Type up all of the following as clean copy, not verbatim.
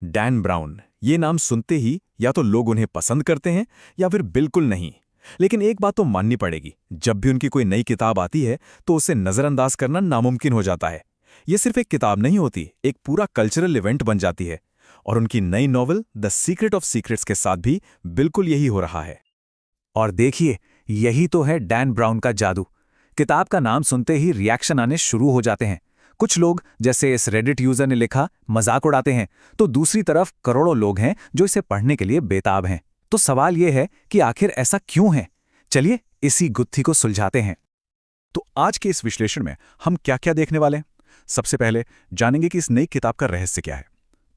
Dan brown, ये नाम सुनते ही या तो लोग उन्हें पसंद करते हैं या फिर बिल्कुल नहीं। लेकिन एक बात तो माननी पड़ेगी, जब भी उनकी कोई नई किताब आती है तो उसे नज़रअंदाज करना नामुमकिन हो जाता है। ये सिर्फ एक किताब नहीं होती, एक पूरा कल्चरल इवेंट बन जाती है। और उनकी नई novel the secret of secrets के साथ भी बिल्कुल यही हो रहा है। और देखिए, यही तो है डैन ब्राउन का जादू। किताब का नाम सुनते ही रिएक्शन आने शुरू हो जाते हैं। कुछ लोग, जैसे इस रेडिट यूजर ने लिखा, मजाक उड़ाते हैं, तो दूसरी तरफ करोड़ों लोग हैं जो इसे पढ़ने के लिए बेताब हैं। तो सवाल यह है कि आखिर ऐसा क्यों है? चलिए इसी गुत्थी को सुलझाते हैं। तो आज के इस विश्लेषण में हम क्या क्या देखने वाले हैं? सबसे पहले जानेंगे कि इस नई किताब का रहस्य क्या है।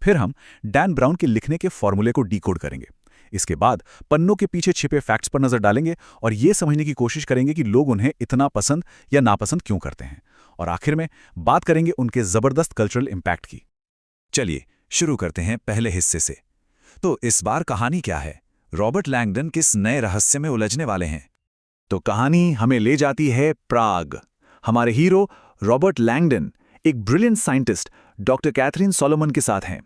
फिर हम डैन ब्राउन के लिखने के फॉर्मूले को डिकोड करेंगे। इसके बाद पन्नों के पीछे छिपे फैक्ट्स पर नजर डालेंगे और ये समझने की कोशिश करेंगे कि लोग उन्हें इतना पसंद या नापसंद क्यों करते हैं। और आखिर में बात करेंगे उनके जबरदस्त कल्चरल इम्पैक्ट की। चलिए शुरू करते हैं पहले हिस्से से। तो इस बार कहानी क्या है? रॉबर्ट लैंगडन किस नए रहस्य में उलझने वाले हैं? तो कहानी हमें ले जाती है प्राग। हमारे हीरो रॉबर्ट लैंगडन एक brilliant scientist doctor Katherine Solomon के साथ हैं।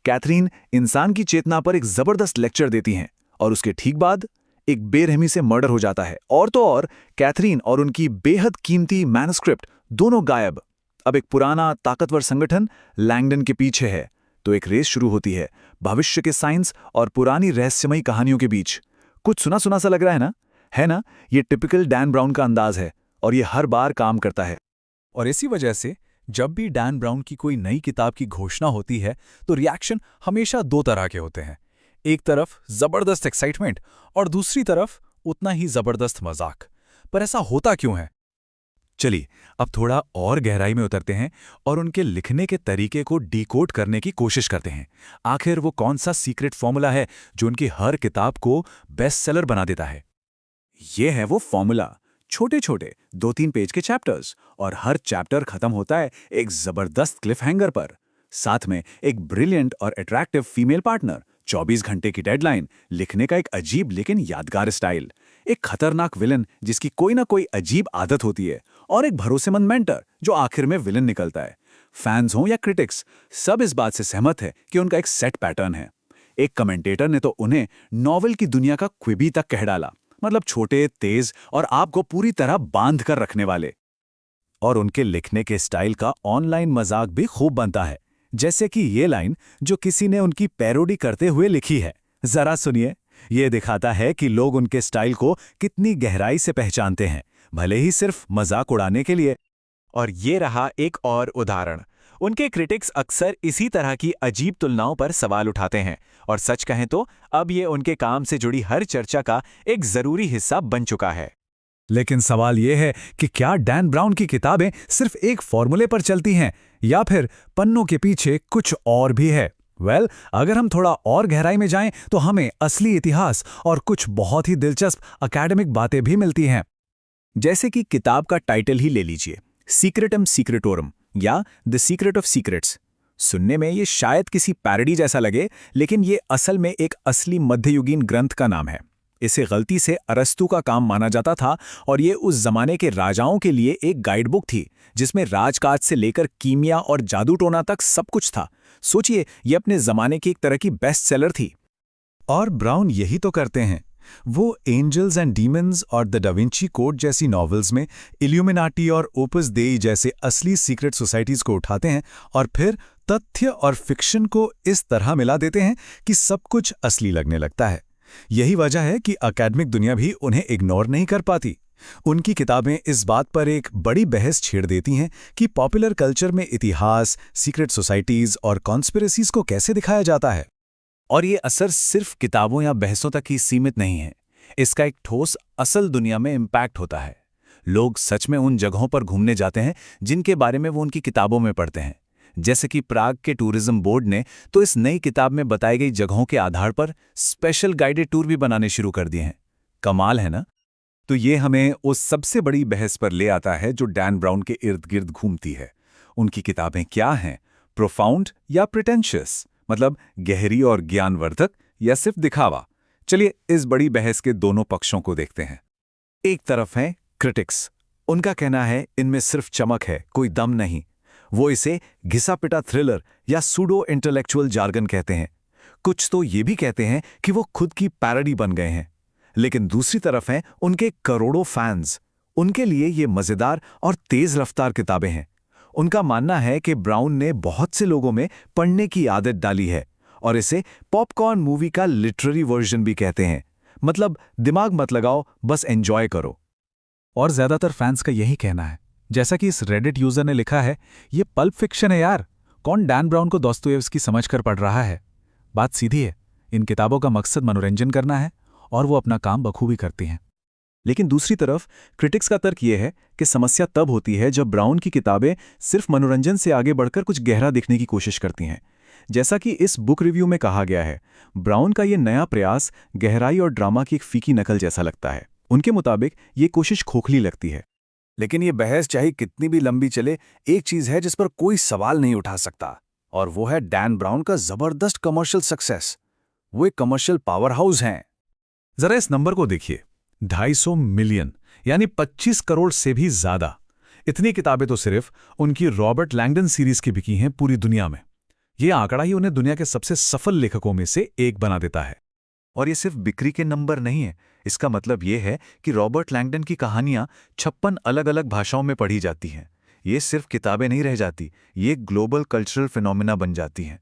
कैथरीन इंसान की चेतना पर एक जबरदस्त लेक्चर देती हैं और उसके ठीक बाद एक बेरहमी से मर्डर हो जाता है। और तो और कैथरीन और उनकी बेहद कीमती मैन्युस्क्रिप्ट दोनों गायब। अब एक पुराना ताकतवर संगठन लैंगडन के पीछे है। तो एक रेस शुरू होती है भविष्य के साइंस और पुरानी रहस्यमयी कहानियों के बीच। कुछ सुना सुना सा लग रहा है ना? है ना? ये टिपिकल डैन ब्राउन का अंदाज है और ये हर बार काम करता है। और इसी वजह से जब भी डैन ब्राउन की कोई नई किताब की घोषणा होती है तो रिएक्शन हमेशा दो तरह के होते हैं। एक तरफ जबरदस्त एक्साइटमेंट और दूसरी तरफ उतना ही जबरदस्त मजाक। पर ऐसा होता क्यों है? चलिए अब थोड़ा और गहराई में उतरते हैं और उनके लिखने के तरीके को डिकोड करने की कोशिश करते हैं। आखिर वो कौन सा सीक्रेट फॉर्मूला है जो उनकी हर किताब को बेस्ट सेलर बना देता है? ये है वो फॉर्मूला। छोटे छोटे 2-3 पेज के चैप्टर्स और हर चैप्टर खत्म होता है एक जबरदस्त क्लिफ हैंगर पर। साथ में एक ब्रिलियंट और अट्रैक्टिव फीमेल पार्टनर, 24 घंटे की डेडलाइन, लिखने का एक अजीब लेकिन यादगार स्टाइल, एक खतरनाक विलन जिसकी कोई ना कोई अजीब आदत होती है, और एक भरोसेमंद मेंटर जो आखिर में विलन निकलता है। फैंस हों या क्रिटिक्स, सब इस बात से सहमत है कि उनका एक सेट पैटर्न है। एक कमेंटेटर ने तो उन्हें नॉवेल की दुनिया का क्विबी तक कह डाला, मतलब छोटे, तेज और आपको पूरी तरह बांध कर रखने वाले। और उनके लिखने के स्टाइल का ऑनलाइन मजाक भी खूब बनता है। जैसे कि ये लाइन जो किसी ने उनकी पैरोडी करते हुए लिखी है, जरा सुनिए। ये दिखाता है कि लोग उनके स्टाइल को कितनी गहराई से पहचानते हैं, भले ही सिर्फ मजाक उड़ाने के लिए। और ये रहा एक और उदाहरण। उनके क्रिटिक्स अक्सर इसी तरह की अजीब तुलनाओं पर सवाल उठाते हैं, और सच कहें तो अब ये उनके काम से जुड़ी हर चर्चा का एक जरूरी हिस्सा बन चुका है। लेकिन सवाल यह है कि क्या डैन ब्राउन की किताबें सिर्फ एक फॉर्मूले पर चलती हैं या फिर पन्नों के पीछे कुछ और भी है? अगर हम थोड़ा और गहराई में जाएं तो हमें असली इतिहास और कुछ बहुत ही दिलचस्प एकेडमिक बातें भी मिलती हैं। जैसे कि किताब का टाइटल ही ले लीजिए, सीक्रेटम सीक्रेटोरम या द सीक्रेट ऑफ सीक्रेट्स। सुनने में ये शायद किसी पैरोडी जैसा लगे, लेकिन ये असल में एक असली मध्ययुगीन ग्रंथ का नाम है। इसे गलती से अरस्तु का काम माना जाता था और ये उस जमाने के राजाओं के लिए एक गाइडबुक थी जिसमें राजकाज से लेकर कीमिया और जादू टोना तक सब कुछ था। सोचिए, ये अपने जमाने की एक तरह की बेस्ट सेलर थी। और ब्राउन यही तो करते हैं। वो एंजल्स एंड डीमंस और द डाविंची कोड जैसी नॉवेल्स में इल्यूमिनाटी और ओपस देई जैसे असली सीक्रेट सोसाइटीज को उठाते हैं और फिर तथ्य और फिक्शन को इस तरह मिला देते हैं कि सब कुछ असली लगने लगता है। यही वजह है कि अकेडमिक दुनिया भी उन्हें इग्नोर नहीं कर पाती। उनकी किताबें इस बात पर एक बड़ी बहस छेड़ देती हैं कि पॉपुलर कल्चर में इतिहास, सीक्रेट सोसाइटीज और कॉन्स्पिरेसीज को कैसे दिखाया जाता है। और ये असर सिर्फ किताबों या बहसों तक ही सीमित नहीं है। इसका एक ठोस असल दुनिया में इम्पैक्ट होता है। लोग सच में उन जगहों पर घूमने जाते हैं जिनके बारे में वो उनकी किताबों में पढ़ते हैं। जैसे कि प्राग के टूरिज्म बोर्ड ने तो इस नई किताब में बताई गई जगहों के आधार पर स्पेशल गाइडेड टूर भी बनाने शुरू कर दिए हैं। कमाल है ना? तो ये हमें उस सबसे बड़ी बहस पर ले आता है जो डैन ब्राउन के इर्द गिर्द घूमती है। उनकी किताबें क्या हैं? प्रोफाउंड या प्रिटेंशियस, मतलब गहरी और ज्ञानवर्धक, या सिर्फ दिखावा? चलिए इस बड़ी बहस के दोनों पक्षों को देखते हैं। एक तरफ है क्रिटिक्स। उनका कहना है इनमें सिर्फ चमक है, कोई दम नहीं। वो इसे घिसा-पिटा थ्रिलर या सूडो इंटेलेक्चुअल जार्गन कहते हैं। कुछ तो ये भी कहते हैं कि वो खुद की पैरोडी बन गए हैं। लेकिन दूसरी तरफ हैं उनके करोड़ों फैंस। उनके लिए ये मजेदार और तेज रफ्तार किताबें हैं। उनका मानना है कि ब्राउन ने बहुत से लोगों में पढ़ने की आदत डाली है और इसे पॉपकॉर्न मूवी का लिटरेरी वर्जन भी कहते हैं। मतलब दिमाग मत लगाओ, बस एंजॉय करो। और ज्यादातर फैंस का यही कहना है। जैसा कि इस रेडिट यूजर ने लिखा है, ये पल्प फिक्शन है यार, कौन डैन ब्राउन को दोस्तोयेव्स्की समझकर पढ़ रहा है। बात सीधी है, इन किताबों का मकसद मनोरंजन करना है और वो अपना काम बखूबी करती हैं। लेकिन दूसरी तरफ क्रिटिक्स का तर्क यह है कि समस्या तब होती है जब ब्राउन की किताबें सिर्फ मनोरंजन से आगे बढ़कर कुछ गहरा दिखने की कोशिश करती हैं। जैसा कि इस बुक रिव्यू में कहा गया है, ब्राउन का ये नया प्रयास गहराई और ड्रामा की एक फीकी नकल जैसा लगता है। उनके मुताबिक ये कोशिश खोखली लगती है। लेकिन ये बहस चाहे कितनी भी लंबी चले, एक चीज है जिस पर कोई सवाल नहीं उठा सकता, और वो है डैन ब्राउन का जबरदस्त कमर्शियल सक्सेस। वो एक कमर्शियल पावर हाउस हैं। जरा इस नंबर को देखिए, 250 मिलियन, यानी 25 करोड़ से भी ज्यादा। इतनी किताबें तो सिर्फ उनकी रॉबर्ट लैंगडन सीरीज की बिकी हैं पूरी दुनिया में। यह आंकड़ा ही उन्हें दुनिया के सबसे सफल लेखकों में से एक बना देता है। और ये सिर्फ बिक्री के नंबर नहीं है। इसका मतलब ये है कि रॉबर्ट लैंगडन की कहानियां 56 अलग-अलग भाषाओं में पढ़ी जाती हैं। ये सिर्फ किताबें नहीं रह जाती, ये ग्लोबल कल्चरल फिनोमिना बन जाती हैं।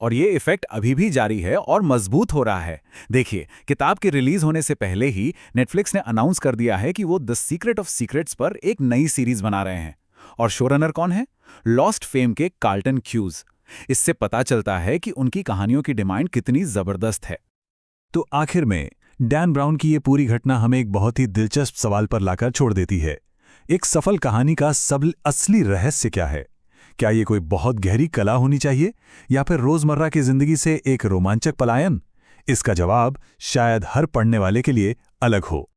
और ये इफेक्ट अभी भी जारी है और मजबूत हो रहा है। देखिए, किताब के रिलीज होने से पहले ही नेटफ्लिक्स ने अनाउंस कर दिया है कि वो द सीक्रेट ऑफ सीक्रेट्स पर एक नई सीरीज बना रहे हैं। और शोरनर कौन है? लॉस्ट फेम के कार्ल्टन क्यूज। इससे पता चलता है कि उनकी कहानियों की डिमांड कितनी जबरदस्त है। तो आखिर में डैन ब्राउन की ये पूरी घटना हमें एक बहुत ही दिलचस्प सवाल पर लाकर छोड़ देती है। एक सफल कहानी का असली रहस्य क्या है? क्या ये कोई बहुत गहरी कला होनी चाहिए या फिर रोजमर्रा की जिंदगी से एक रोमांचक पलायन? इसका जवाब शायद हर पढ़ने वाले के लिए अलग हो।